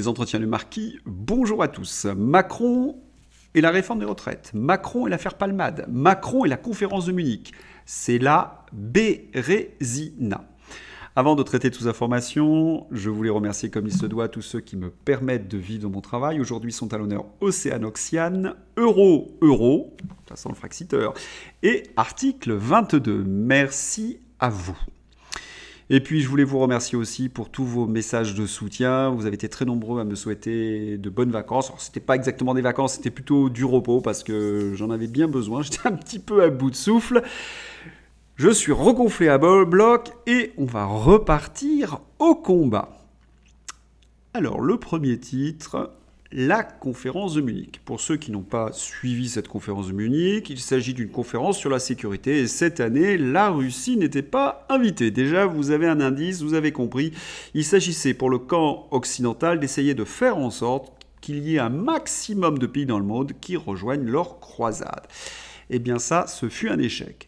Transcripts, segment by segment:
les entretiens du Marquis. Bonjour à tous. Macron et la réforme des retraites. Macron et l'affaire Palmade. Macron et la conférence de Munich. C'est la Bérésina. Avant de traiter toutes ces informations, je voulais remercier comme il se doit tous ceux qui me permettent de vivre mon travail. Aujourd'hui sont à l'honneur Océane Oxiane, Euro, ça sent le fraxiteur, et article 22. Merci à vous. Et puis je voulais vous remercier aussi pour tous vos messages de soutien. Vous avez été très nombreux à me souhaiter de bonnes vacances. Alors c'était pas exactement des vacances, c'était plutôt du repos parce que j'en avais bien besoin. J'étais un petit peu à bout de souffle. Je suis regonflé à bloc et on va repartir au combat. Alors le premier titre, la conférence de Munich. Pour ceux qui n'ont pas suivi cette conférence de Munich, il s'agit d'une conférence sur la sécurité. Et cette année, la Russie n'était pas invitée. Déjà, vous avez un indice, vous avez compris. Il s'agissait pour le camp occidental d'essayer de faire en sorte qu'il y ait un maximum de pays dans le monde qui rejoignent leur croisade. Eh bien ça, ce fut un échec.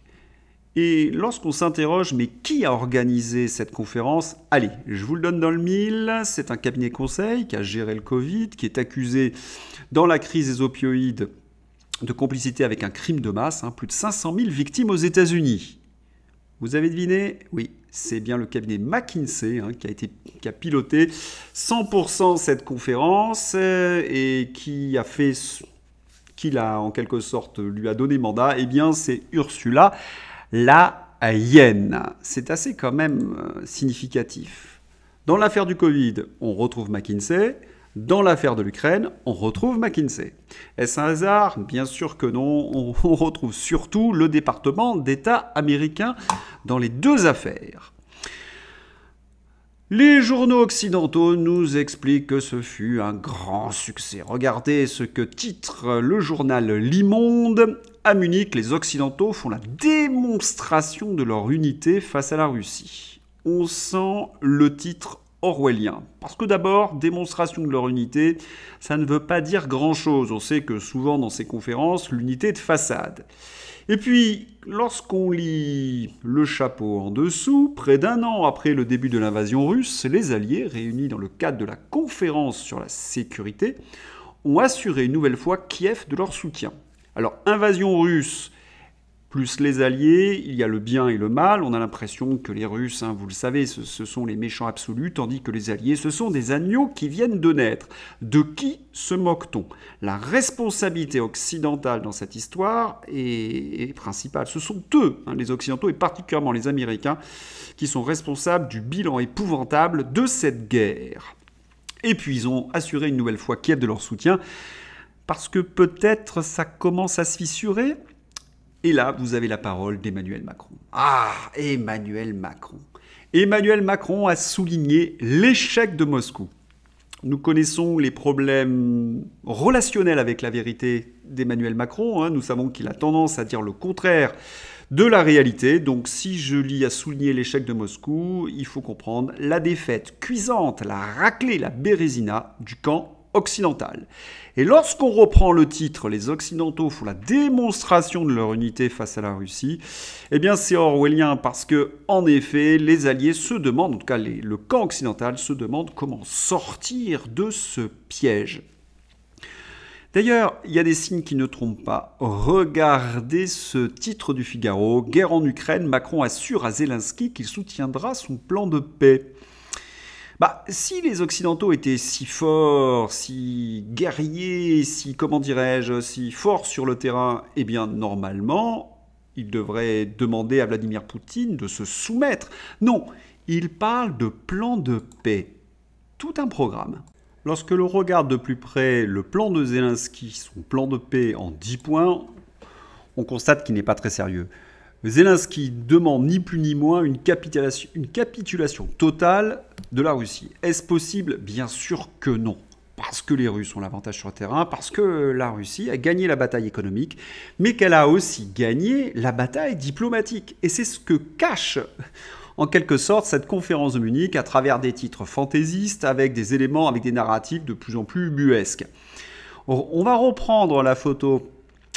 Et lorsqu'on s'interroge, mais qui a organisé cette conférence? Allez, je vous le donne dans le mille. C'est un cabinet conseil qui a géré le Covid, qui est accusé dans la crise des opioïdes de complicité avec un crime de masse. Plus de 500 000 victimes aux États-Unis. Vous avez deviné? Oui, c'est bien le cabinet McKinsey qui a piloté 100% cette conférence et qui a en quelque sorte lui a donné mandat. Eh bien, c'est Ursula la hyène. C'est assez quand même significatif. Dans l'affaire du Covid, on retrouve McKinsey. Dans l'affaire de l'Ukraine, on retrouve McKinsey. Est-ce un hasard? Bien sûr que non. On retrouve surtout le département d'État américain dans les deux affaires. Les journaux occidentaux nous expliquent que ce fut un grand succès. Regardez ce que titre le journal Le Monde. À Munich, les Occidentaux font la démonstration de leur unité face à la Russie. On sent le titre orwellien. Parce que d'abord, démonstration de leur unité, ça ne veut pas dire grand-chose. On sait que souvent dans ces conférences, l'unité est de façade. Et puis, lorsqu'on lit le chapeau en dessous, près d'un an après le début de l'invasion russe, les Alliés, réunis dans le cadre de la conférence sur la sécurité, ont assuré une nouvelle fois Kiev de leur soutien. Alors, invasion russe plus les Alliés, il y a le bien et le mal. On a l'impression que les Russes, vous le savez, ce sont les méchants absolus, tandis que les Alliés, ce sont des agneaux qui viennent de naître. De qui se moque-t-on? La responsabilité occidentale dans cette histoire est principale. Ce sont eux, les Occidentaux, et particulièrement les Américains, qui sont responsables du bilan épouvantable de cette guerre. Et puis, ils ont assuré une nouvelle fois Kiev de leur soutien, parce que peut-être ça commence à se fissurer. Et là, vous avez la parole d'Emmanuel Macron. Ah, Emmanuel Macron. Emmanuel Macron a souligné l'échec de Moscou. Nous connaissons les problèmes relationnels avec la vérité d'Emmanuel Macron. Nous savons qu'il a tendance à dire le contraire de la réalité. Donc si je lis à souligner l'échec de Moscou, il faut comprendre la défaite cuisante, la raclée, la bérésina du camp occidentale. Et lorsqu'on reprend le titre « Les Occidentaux font la démonstration de leur unité face à la Russie », eh bien c'est orwellien parce que, en effet, les Alliés se demandent, en tout cas le camp occidental se demande comment sortir de ce piège. D'ailleurs, il y a des signes qui ne trompent pas. Regardez ce titre du Figaro. « Guerre en Ukraine, Macron assure à Zelensky qu'il soutiendra son plan de paix ». Si les Occidentaux étaient si forts, si guerriers, si forts sur le terrain, eh bien, normalement, ils devraient demander à Vladimir Poutine de se soumettre. Non, ils parlent de plan de paix. Tout un programme. Lorsque l'on regarde de plus près le plan de Zelensky, son plan de paix en 10 points, on constate qu'il n'est pas très sérieux. Zelensky demande ni plus ni moins une capitulation totale de la Russie. Est-ce possible? Bien sûr que non. Parce que les Russes ont l'avantage sur le terrain, parce que la Russie a gagné la bataille économique, mais qu'elle a aussi gagné la bataille diplomatique. Et c'est ce que cache en quelque sorte cette conférence de Munich à travers des titres fantaisistes, avec des éléments, avec des narratifs de plus en plus ubuesques. On va reprendre la photo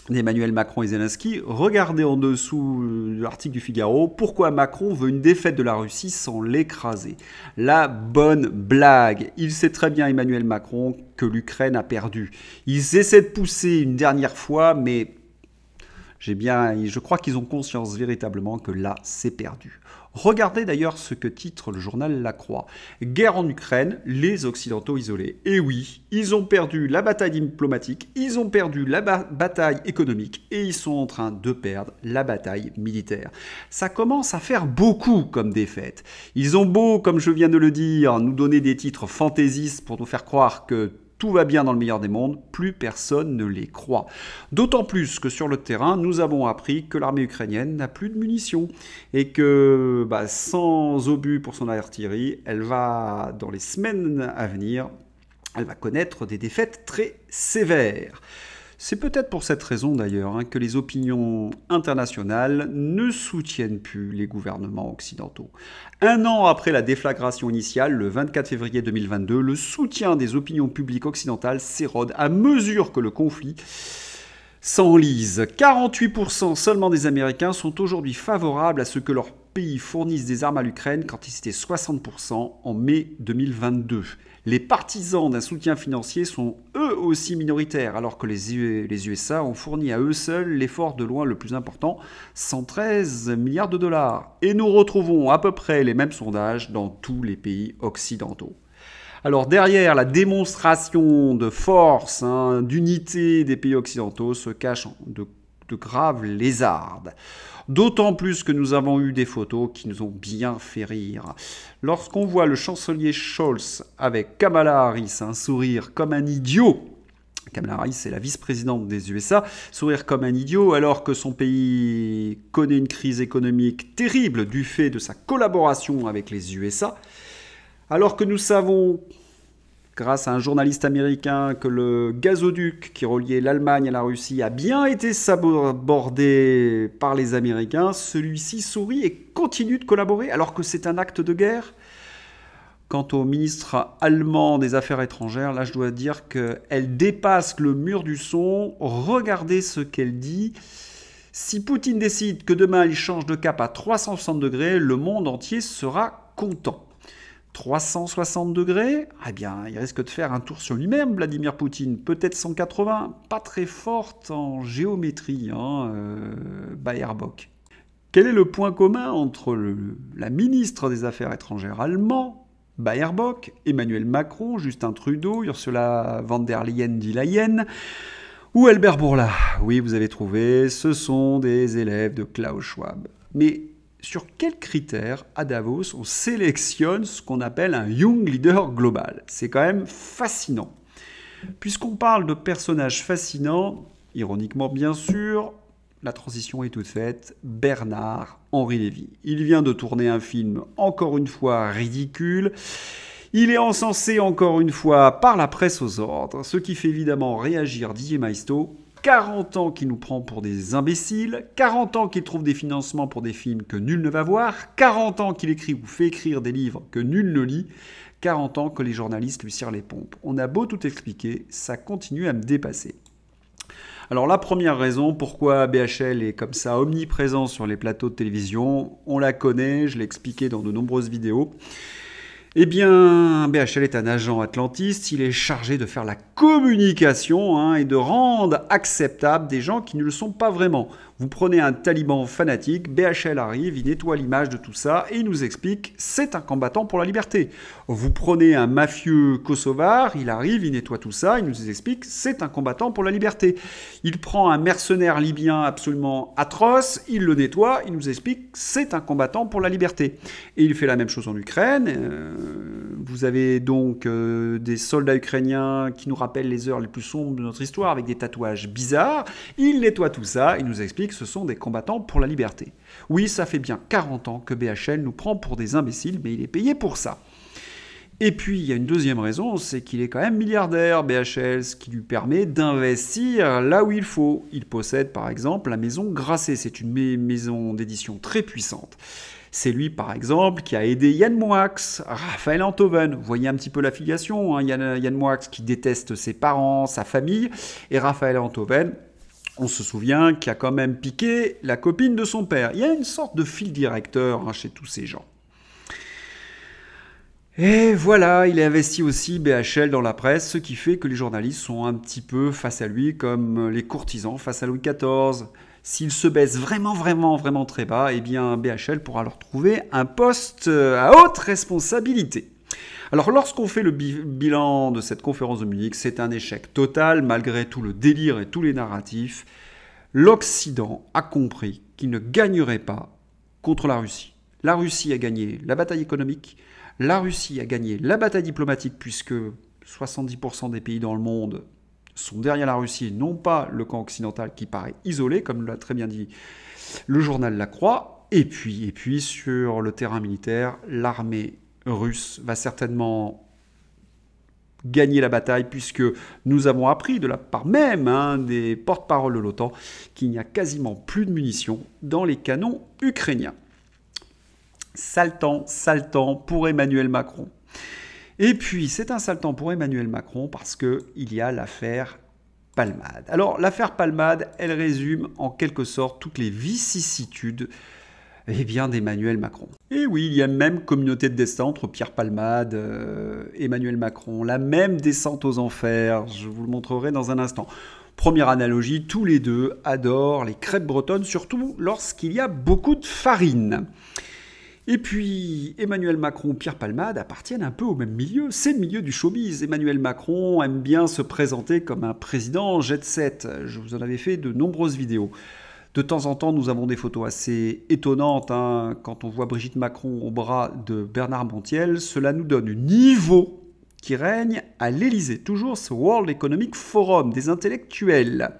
d'Emmanuel Macron et Zelensky. Regardez en dessous l'article du Figaro, pourquoi Macron veut une défaite de la Russie sans l'écraser. La bonne blague. Il sait très bien, Emmanuel Macron, que l'Ukraine a perdu. Ils essaient de pousser une dernière fois, mais je crois qu'ils ont conscience véritablement que là, c'est perdu. Regardez d'ailleurs ce que titre le journal La Croix. Guerre en Ukraine, les Occidentaux isolés. Et oui, ils ont perdu la bataille diplomatique, ils ont perdu la bataille économique et ils sont en train de perdre la bataille militaire. Ça commence à faire beaucoup comme défaite. Ils ont beau, comme je viens de le dire, nous donner des titres fantaisistes pour nous faire croire que tout va bien dans le meilleur des mondes, plus personne ne les croit. D'autant plus que sur le terrain, nous avons appris que l'armée ukrainienne n'a plus de munitions et que sans obus pour son artillerie, elle va, dans les semaines à venir, elle va connaître des défaites très sévères. C'est peut-être pour cette raison d'ailleurs que les opinions internationales ne soutiennent plus les gouvernements occidentaux. Un an après la déflagration initiale, le 24 février 2022, le soutien des opinions publiques occidentales s'érode à mesure que le conflit s'enlise. 48% seulement des Américains sont aujourd'hui favorables à ce que leur pays fournisse des armes à l'Ukraine quand ils étaient 60% en mai 2022. Les partisans d'un soutien financier sont eux aussi minoritaires, alors que les USA ont fourni à eux seuls l'effort de loin le plus important, 113 milliards de dollars. Et nous retrouvons à peu près les mêmes sondages dans tous les pays occidentaux. Alors derrière la démonstration de force, d'unité des pays occidentaux se cachent de graves lézardes. D'autant plus que nous avons eu des photos qui nous ont bien fait rire. Lorsqu'on voit le chancelier Scholz avec Kamala Harris, un sourire comme un idiot, Kamala Harris est la vice-présidente des USA, sourire comme un idiot alors que son pays connaît une crise économique terrible du fait de sa collaboration avec les USA, alors que nous savons, grâce à un journaliste américain, que le gazoduc qui reliait l'Allemagne à la Russie a bien été sabordé par les Américains, celui-ci sourit et continue de collaborer alors que c'est un acte de guerre. Quant au ministre allemand des Affaires étrangères, là je dois dire qu'elle dépasse le mur du son. Regardez ce qu'elle dit. Si Poutine décide que demain il change de cap à 360 degrés, le monde entier sera content. 360 degrés, eh bien, il risque de faire un tour sur lui-même, Vladimir Poutine. Peut-être 180, pas très forte en géométrie, Baerbock. Quel est le point commun entre la ministre des Affaires étrangères allemande, Baerbock, Emmanuel Macron, Justin Trudeau, Ursula von der Leyen ou Albert Bourla? Oui, vous avez trouvé, ce sont des élèves de Klaus Schwab. Mais sur quels critères, à Davos, on sélectionne ce qu'on appelle un Young Leader Global? C'est quand même fascinant. Puisqu'on parle de personnages fascinants, ironiquement bien sûr, la transition est toute faite, Bernard-Henri Lévy. Il vient de tourner un film, encore une fois, ridicule. Il est encensé, encore une fois, par la presse aux ordres, ce qui fait évidemment réagir Didier Maisto. 40 ans qu'il nous prend pour des imbéciles, 40 ans qu'il trouve des financements pour des films que nul ne va voir, 40 ans qu'il écrit ou fait écrire des livres que nul ne lit, 40 ans que les journalistes lui cirent les pompes. On a beau tout expliquer, ça continue à me dépasser. Alors la première raison, pourquoi BHL est comme ça omniprésent sur les plateaux de télévision, on la connaît, je l'ai expliqué dans de nombreuses vidéos. Eh bien, BHL est un agent atlantiste, il est chargé de faire la communication et de rendre acceptable des gens qui ne le sont pas vraiment. Vous prenez un taliban fanatique, BHL arrive, il nettoie l'image de tout ça et il nous explique c'est un combattant pour la liberté. Vous prenez un mafieux kosovar, il arrive, il nettoie tout ça, il nous explique c'est un combattant pour la liberté. Il prend un mercenaire libyen absolument atroce, il le nettoie, il nous explique c'est un combattant pour la liberté. Et il fait la même chose en Ukraine. Vous avez donc des soldats ukrainiens qui nous rappellent les heures les plus sombres de notre histoire avec des tatouages bizarres. Il nettoie tout ça, il nous explique que ce sont des combattants pour la liberté. Oui, ça fait bien 40 ans que BHL nous prend pour des imbéciles, mais il est payé pour ça. Et puis, il y a une deuxième raison, c'est qu'il est quand même milliardaire, BHL, ce qui lui permet d'investir là où il faut. Il possède par exemple la maison Grasset, c'est une maison d'édition très puissante. C'est lui, par exemple, qui a aidé Yann Moix, Raphaël Enthoven. Vous voyez un petit peu l'affiliation, Yann Moix qui déteste ses parents, sa famille, et Raphaël Enthoven, On se souvient qu'il a quand même piqué la copine de son père. Il y a une sorte de fil directeur chez tous ces gens. Et voilà, il a investi aussi BHL dans la presse, ce qui fait que les journalistes sont un petit peu face à lui comme les courtisans face à Louis XIV. S'il se baisse vraiment très bas, eh bien BHL pourra leur trouver un poste à haute responsabilité. Alors lorsqu'on fait le bilan de cette conférence de Munich, c'est un échec total malgré tout le délire et tous les narratifs. L'Occident a compris qu'il ne gagnerait pas contre la Russie. La Russie a gagné la bataille économique, la Russie a gagné la bataille diplomatique puisque 70% des pays dans le monde sont derrière la Russie, non pas le camp occidental qui paraît isolé, comme l'a très bien dit le journal La Croix. Et puis sur le terrain militaire, l'armée russe va certainement gagner la bataille puisque nous avons appris de la part même des porte-parole de l'OTAN qu'il n'y a quasiment plus de munitions dans les canons ukrainiens. Sale temps pour Emmanuel Macron. Et puis, c'est un sale temps pour Emmanuel Macron parce qu'il y a l'affaire Palmade. Alors, l'affaire Palmade, elle résume en quelque sorte toutes les vicissitudes d'Emmanuel Macron. Et oui, il y a même communauté de destin entre Pierre Palmade, Emmanuel Macron, la même descente aux enfers, je vous le montrerai dans un instant. Première analogie, tous les deux adorent les crêpes bretonnes, surtout lorsqu'il y a beaucoup de farine. Et puis, Emmanuel Macron, Pierre Palmade appartiennent un peu au même milieu. C'est le milieu du showbiz. Emmanuel Macron aime bien se présenter comme un président jet-set. Je vous en avais fait de nombreuses vidéos. De temps en temps, nous avons des photos assez étonnantes. Quand on voit Brigitte Macron au bras de Bernard Montiel, cela nous donne un niveau qui règne à l'Élysée. Toujours ce World Economic Forum des intellectuels.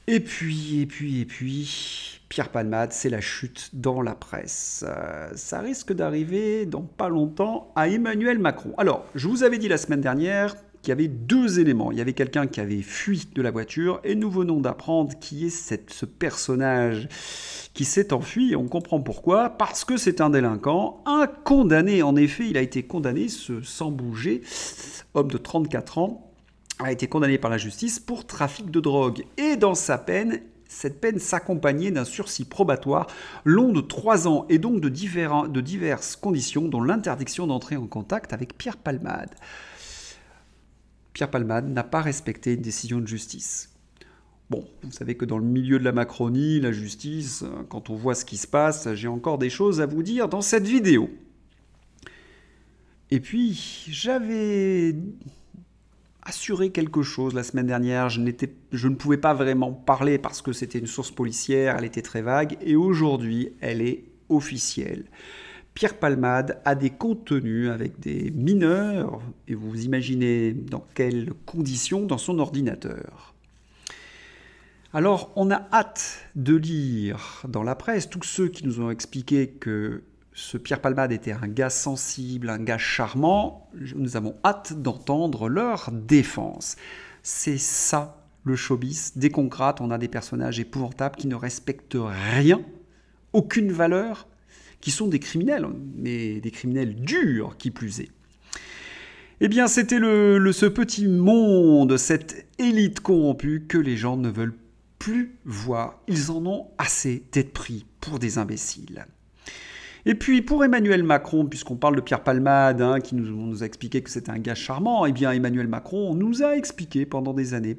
Et puis, Pierre Palmade, c'est la chute dans la presse. Ça risque d'arriver dans pas longtemps à Emmanuel Macron. Alors, je vous avais dit la semaine dernière qu'il y avait deux éléments. Il y avait quelqu'un qui avait fui de la voiture et nous venons d'apprendre qui est ce personnage qui s'est enfui. Et on comprend pourquoi. Parce que c'est un délinquant, un condamné. En effet, il a été condamné, sans bouger, homme de 34 ans, a été condamné par la justice pour trafic de drogue. Et dans sa peine, cette peine s'accompagnait d'un sursis probatoire long de 3 ans et donc de diverses conditions, dont l'interdiction d'entrer en contact avec Pierre Palmade. Pierre Palmade n'a pas respecté une décision de justice. Bon, vous savez que dans le milieu de la Macronie, la justice, quand on voit ce qui se passe, j'ai encore des choses à vous dire dans cette vidéo. Et puis, j'avais assuré quelque chose la semaine dernière. Je ne pouvais pas vraiment parler parce que c'était une source policière, elle était très vague, et aujourd'hui, elle est officielle. Pierre Palmade a des contenus avec des mineurs, et vous imaginez dans quelles conditions, dans son ordinateur. Alors, on a hâte de lire dans la presse tous ceux qui nous ont expliqué que ce Pierre Palmade était un gars sensible, un gars charmant. Nous avons hâte d'entendre leur défense. C'est ça le showbiz. Dès qu'on gratte, on a des personnages épouvantables qui ne respectent rien, aucune valeur, qui sont des criminels, mais des criminels durs qui plus est. Eh bien, c'était ce petit monde, cette élite corrompue que les gens ne veulent plus voir. Ils en ont assez d'être pris pour des imbéciles. Et puis pour Emmanuel Macron, puisqu'on parle de Pierre Palmade, qui nous a expliqué que c'était un gars charmant, eh bien Emmanuel Macron nous a expliqué pendant des années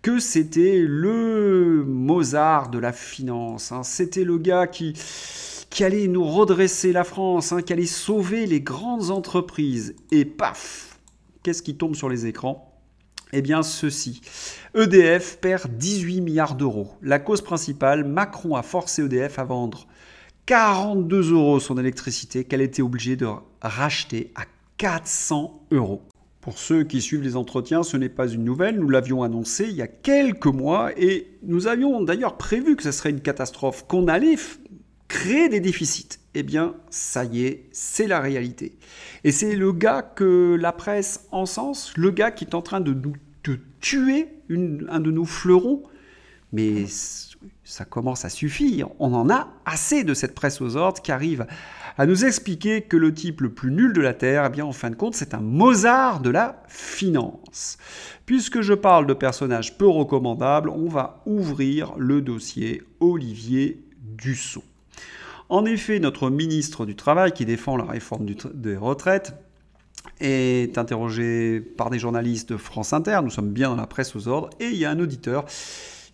que c'était le Mozart de la finance. C'était le gars qui allait nous redresser la France, qui allait sauver les grandes entreprises. Et paf, qu'est-ce qui tombe sur les écrans ? Eh bien ceci, EDF perd 18 milliards d'euros. La cause principale, Macron a forcé EDF à vendre 42 € son électricité qu'elle était obligée de racheter à 400 €. Pour ceux qui suivent les entretiens, ce n'est pas une nouvelle, nous l'avions annoncé il y a quelques mois et nous avions d'ailleurs prévu que ce serait une catastrophe, qu'on allait créer des déficits. Eh bien, ça y est, c'est la réalité. Et c'est le gars que la presse encense, le gars qui est en train de tuer un de nos fleurons. Mais ça commence à suffire. On en a assez de cette presse aux ordres qui arrive à nous expliquer que le type le plus nul de la Terre, eh bien, en fin de compte, c'est un Mozart de la finance. Puisque je parle de personnages peu recommandables, on va ouvrir le dossier Olivier Dussopt. En effet, notre ministre du Travail, qui défend la réforme des retraites, est interrogé par des journalistes de France Inter, nous sommes bien dans la presse aux ordres, et il y a un auditeur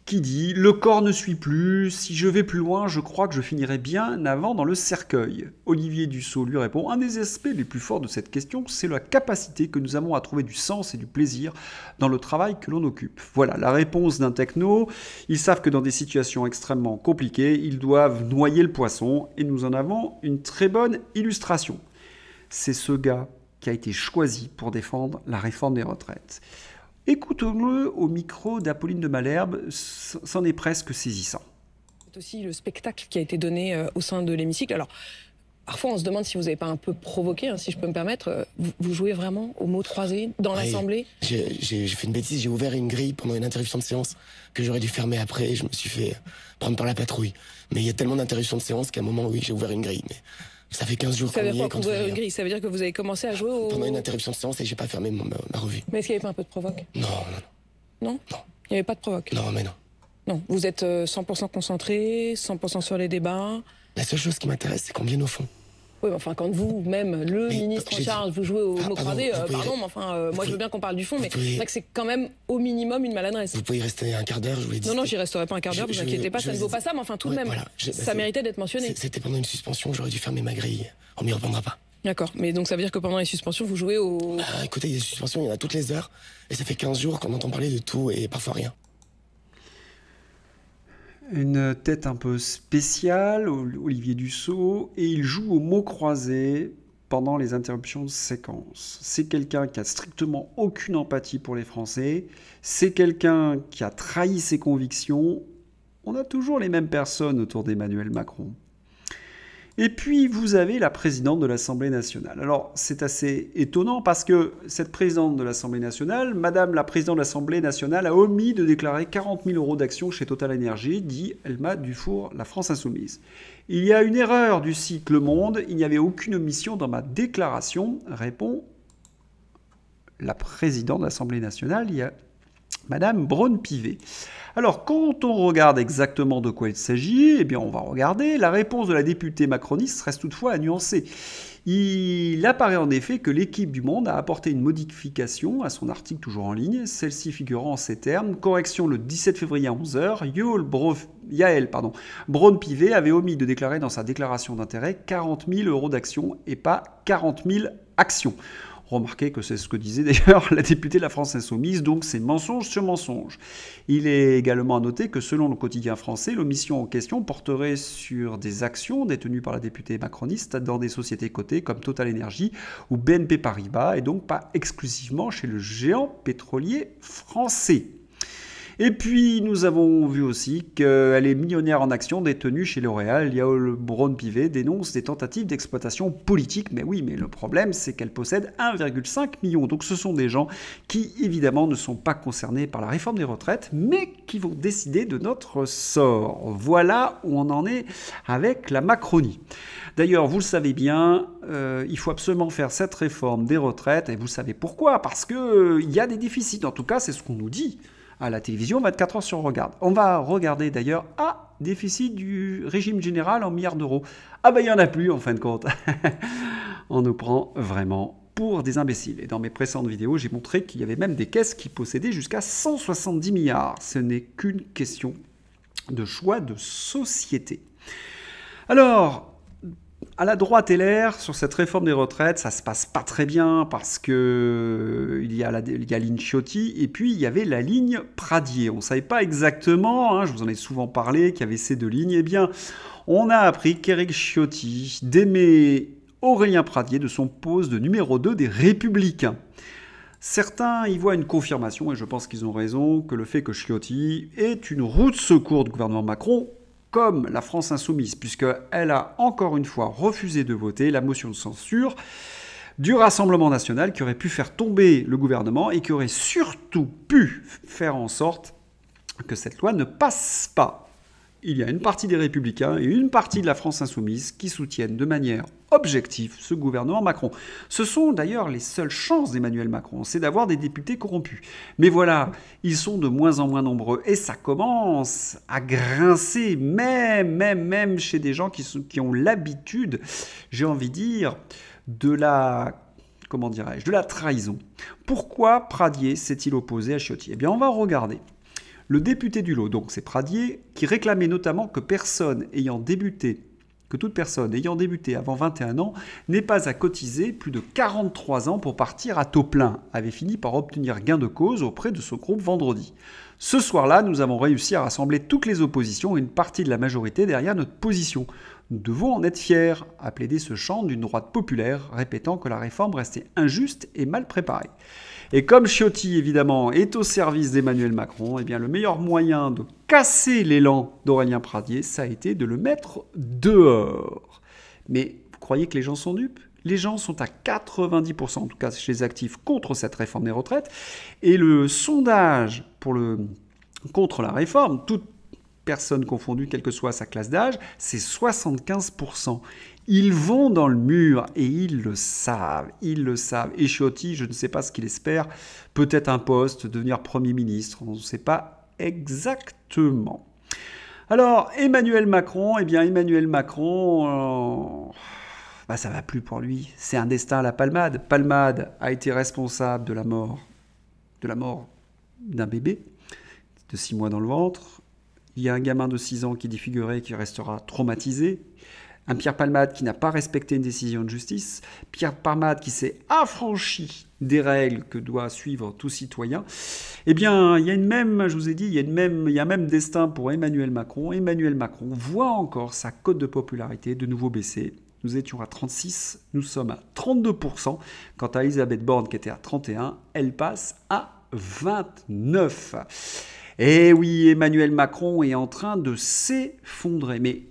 qui dit « Le corps ne suit plus, si je vais plus loin, je crois que je finirai bien avant dans le cercueil ». Olivier Dussopt lui répond « Un des aspects les plus forts de cette question, c'est la capacité que nous avons à trouver du sens et du plaisir dans le travail que l'on occupe ». Voilà la réponse d'un techno. Ils savent que dans des situations extrêmement compliquées, ils doivent noyer le poisson, et nous en avons une très bonne illustration. C'est ce gars qui a été choisi pour défendre la réforme des retraites. Écoutons-le au micro d'Apolline de Malherbe, c'en est presque saisissant. C'est aussi le spectacle qui a été donné au sein de l'hémicycle. Alors, parfois on se demande si vous n'avez pas un peu provoqué, hein, si je peux me permettre. Vous jouez vraiment au mot croisé dans l'Assemblée? J'ai fait une bêtise, j'ai ouvert une grille pendant une interruption de séance que j'aurais dû fermer après, et je me suis fait prendre par la patrouille. Mais il y a tellement d'interruptions de séance qu'à un moment, oui, j'ai ouvert une grille. Mais ça fait 15 jours qu'on y est. Grille, ça veut dire que vous avez commencé à jouer au... Pendant une interruption de séance et j'ai pas fermé ma revue. Mais est-ce qu'il n'y avait pas un peu de provoque? Non. Non? Il n'y avait pas de provoque? Non, mais non. Non, vous êtes 100% concentré, 100% sur les débats? La seule chose qui m'intéresse, c'est qu'on vienne au fond. Oui, mais enfin, quand vous, même le ministre en charge, vous jouez au mot croisé, pardon, mais enfin, moi je veux bien qu'on parle du fond, mais c'est vrai que c'est quand même au minimum une maladresse. Vous pouvez y rester un quart d'heure, je vous l'ai dit. Non, j'y resterai pas un quart d'heure, vous inquiétez pas, ça ne vaut pas ça, mais enfin, tout de même, voilà, ça méritait d'être mentionné. C'était pendant une suspension, j'aurais dû fermer ma grille. On m'y reprendra pas. D'accord, mais donc ça veut dire que pendant les suspensions, vous jouez au... Écoutez, il y a des suspensions, il y en a toutes les heures, et ça fait 15 jours qu'on entend parler de tout et parfois rien. Une tête un peu spéciale, Olivier Dussopt, et il joue au mot croisé pendant les interruptions de séquence. C'est quelqu'un qui a strictement aucune empathie pour les Français, c'est quelqu'un qui a trahi ses convictions. On a toujours les mêmes personnes autour d'Emmanuel Macron. Et puis, vous avez la présidente de l'Assemblée nationale. Alors, c'est assez étonnant parce que cette présidente de l'Assemblée nationale, Madame la présidente de l'Assemblée nationale, a omis de déclarer 40 000 € d'actions chez Total Energy, dit Elma Dufour, la France Insoumise. Il y a une erreur du site Le Monde, il n'y avait aucune omission dans ma déclaration, répond la présidente de l'Assemblée nationale, il y a Madame Braun-Pivet. Alors, quand on regarde exactement de quoi il s'agit, eh bien, on va regarder. La réponse de la députée macroniste reste toutefois à nuancer. Il apparaît en effet que l'équipe du Monde a apporté une modification à son article toujours en ligne, celle-ci figurant en ces termes. Correction le 17 février à 11h, Yael Braun-Pivet avait omis de déclarer dans sa déclaration d'intérêt 40 000 € d'actions et pas 40 000 actions. Remarquez que c'est ce que disait d'ailleurs la députée de la France Insoumise, donc c'est mensonge sur mensonge. Il est également à noter que selon le quotidien français, l'omission en question porterait sur des actions détenues par la députée macroniste dans des sociétés cotées comme Total Energy ou BNP Paribas, et donc pas exclusivement chez le géant pétrolier français. Et puis, nous avons vu aussi qu'elle est millionnaire en actions détenues chez L'Oréal. Yael Braun-Pivet dénonce des tentatives d'exploitation politique. Mais oui, mais le problème, c'est qu'elle possède 1,5 million. Donc ce sont des gens qui, évidemment, ne sont pas concernés par la réforme des retraites, mais qui vont décider de notre sort. Voilà où on en est avec la Macronie. D'ailleurs, vous le savez bien, il faut absolument faire cette réforme des retraites. Et vous savez pourquoi? Parce qu'il y a des déficits. En tout cas, c'est ce qu'on nous dit à la télévision, 24 heures sur Regarde. On va regarder d'ailleurs, déficit du régime général en milliards d'euros. Ah ben il n'y en a plus en fin de compte. On nous prend vraiment pour des imbéciles. Et dans mes précédentes vidéos, j'ai montré qu'il y avait même des caisses qui possédaient jusqu'à 170 milliards. Ce n'est qu'une question de choix de société. Alors, à la droite LR, sur cette réforme des retraites, ça se passe pas très bien parce que il y a la ligne Ciotti et puis il y avait la ligne Pradier. On ne savait pas exactement, je vous en ai souvent parlé, qu'il y avait ces deux lignes. Eh bien, on a appris qu'Éric Ciotti démet Aurélien Pradier de son poste de numéro 2 des Républicains. Certains y voient une confirmation, et je pense qu'ils ont raison, que le fait que Ciotti est une roue de secours du gouvernement Macron, comme la France Insoumise, puisqu'elle a encore une fois refusé de voter la motion de censure du Rassemblement national qui aurait pu faire tomber le gouvernement et qui aurait surtout pu faire en sorte que cette loi ne passe pas. Il y a une partie des Républicains et une partie de la France insoumise qui soutiennent de manière objective ce gouvernement Macron. Ce sont d'ailleurs les seules chances d'Emmanuel Macron, c'est d'avoir des députés corrompus. Mais voilà, ils sont de moins en moins nombreux et ça commence à grincer, même chez des gens qui ont l'habitude, j'ai envie de dire, de la trahison. Pourquoi Pradier s'est-il opposé à Ciotti ? Eh bien, on va regarder. Le député du lot, donc c'est Pradier, qui réclamait notamment que toute personne ayant débuté avant 21 ans n'ait pas à cotiser plus de 43 ans pour partir à taux plein, avait fini par obtenir gain de cause auprès de ce groupe vendredi. Ce soir-là, nous avons réussi à rassembler toutes les oppositions et une partie de la majorité derrière notre position. Nous devons en être fiers, a plaidé ce chant d'une droite populaire, répétant que la réforme restait injuste et mal préparée. Et comme Ciotti, évidemment, est au service d'Emmanuel Macron, eh bien, le meilleur moyen de casser l'élan d'Aurélien Pradier, ça a été de le mettre dehors. Mais vous croyez que les gens sont dupes ? Les gens sont à 90%, en tout cas chez les actifs, contre cette réforme des retraites. Et le sondage contre la réforme, toute personne confondue, quelle que soit sa classe d'âge, c'est 75%. Ils vont dans le mur et ils le savent. Et Ciotti, je ne sais pas ce qu'il espère, peut-être un poste, devenir Premier ministre, on ne sait pas exactement. Alors, Emmanuel Macron, ça va plus pour lui. C'est un destin à la palmade. Palmade a été responsable de la mort d'un bébé de 6 mois dans le ventre. Il y a un gamin de 6 ans qui est défiguré, qui restera traumatisé. Un Pierre Palmade qui n'a pas respecté une décision de justice. Pierre Palmade qui s'est affranchi des règles que doit suivre tout citoyen. Eh bien, il y a un même destin pour Emmanuel Macron. Emmanuel Macron voit encore sa cote de popularité de nouveau baisser. Nous étions à 36, nous sommes à 32%. Quant à Elisabeth Borne qui était à 31, elle passe à 29. Et oui, Emmanuel Macron est en train de s'effondrer. Mais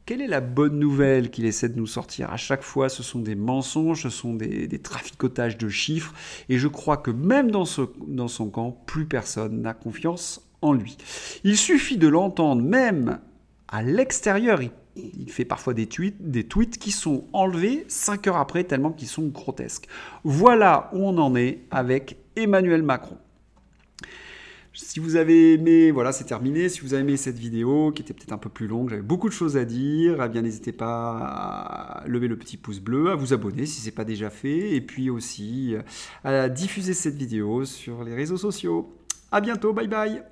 quelle est la bonne nouvelle qu'il essaie de nous sortir ? À chaque fois, ce sont des mensonges, ce sont des traficotages de chiffres. Et je crois que même dans son camp, plus personne n'a confiance en lui. Il suffit de l'entendre, même à l'extérieur. Il fait parfois des tweets qui sont enlevés 5 heures après, tellement qu'ils sont grotesques. Voilà où on en est avec Emmanuel Macron. Si vous avez aimé, voilà, c'est terminé. Si vous avez aimé cette vidéo, qui était peut-être un peu plus longue, j'avais beaucoup de choses à dire, eh bien n'hésitez pas à lever le petit pouce bleu, à vous abonner si ce n'est pas déjà fait, et puis aussi à diffuser cette vidéo sur les réseaux sociaux. À bientôt, bye bye.